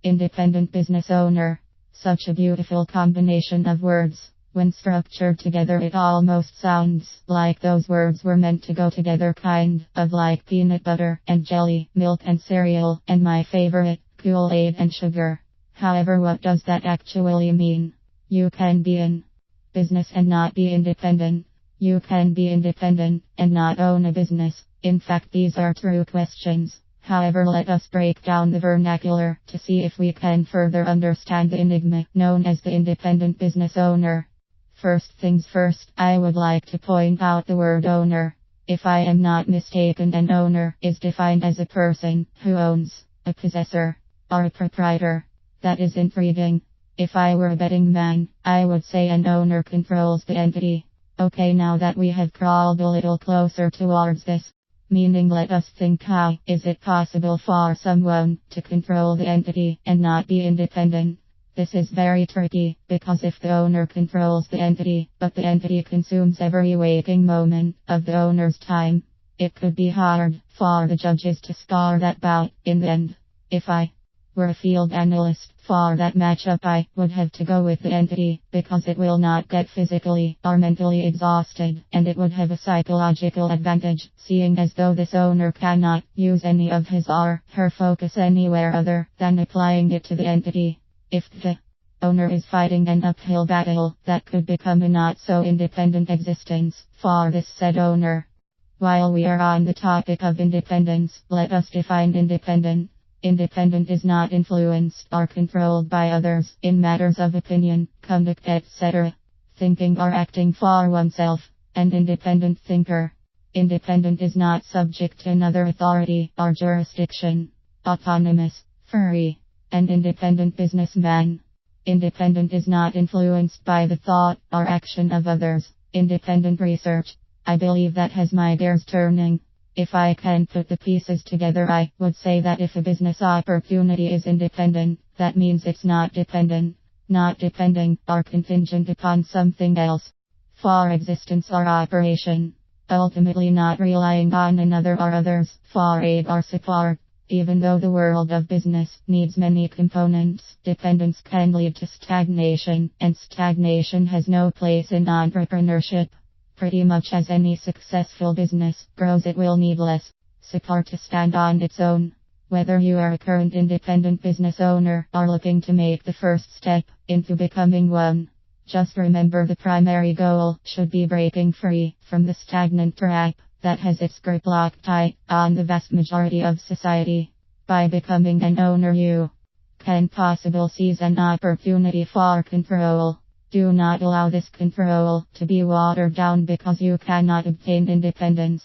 Independent business owner. Such a beautiful combination of words. When structured together, it almost sounds like those words were meant to go together, kind of like peanut butter and jelly, milk and cereal, and my favorite, Kool-Aid and sugar. However, what does that actually mean? You can be in business and not be independent. You can be independent and not own a business. In fact, these are true questions. However, let us break down the vernacular to see if we can further understand the enigma known as the independent business owner. First things first, I would like to point out the word owner. If I am not mistaken, an owner is defined as a person who owns, a possessor, or a proprietor. That is intriguing. If I were a betting man, I would say an owner controls the entity. Okay, now that we have crawled a little closer towards this meaning, let us think, how is it possible for someone to control the entity and not be independent? This is very tricky, because if the owner controls the entity, but the entity consumes every waking moment of the owner's time, it could be hard for the judges to score that bout in the end. If I were a field analyst for that matchup, I would have to go with the entity, because it will not get physically or mentally exhausted, and it would have a psychological advantage, seeing as though this owner cannot use any of his or her focus anywhere other than applying it to the entity. If the owner is fighting an uphill battle, that could become a not so independent existence for this said owner. While we are on the topic of independence, let us define independent. Independent is not influenced or controlled by others in matters of opinion, conduct, etc. Thinking or acting for oneself. An independent thinker. Independent is not subject to another authority or jurisdiction. Autonomous. Free. An independent businessman. Independent is not influenced by the thought or action of others. Independent research. I believe that has my gears turning. If I can put the pieces together, I would say that if a business opportunity is independent, that means it's not dependent, not depending or contingent upon something else for existence or operation, ultimately not relying on another or others for aid or support. Even though the world of business needs many components, dependence can lead to stagnation, and stagnation has no place in entrepreneurship. Pretty much as any successful business grows, it will need less support to stand on its own. Whether you are a current independent business owner or looking to make the first step into becoming one, just remember the primary goal should be breaking free from the stagnant trap that has its grip locked tight on the vast majority of society. By becoming an owner, you can possibly seize an opportunity for control. Do not allow this control to be watered down because you cannot obtain independence.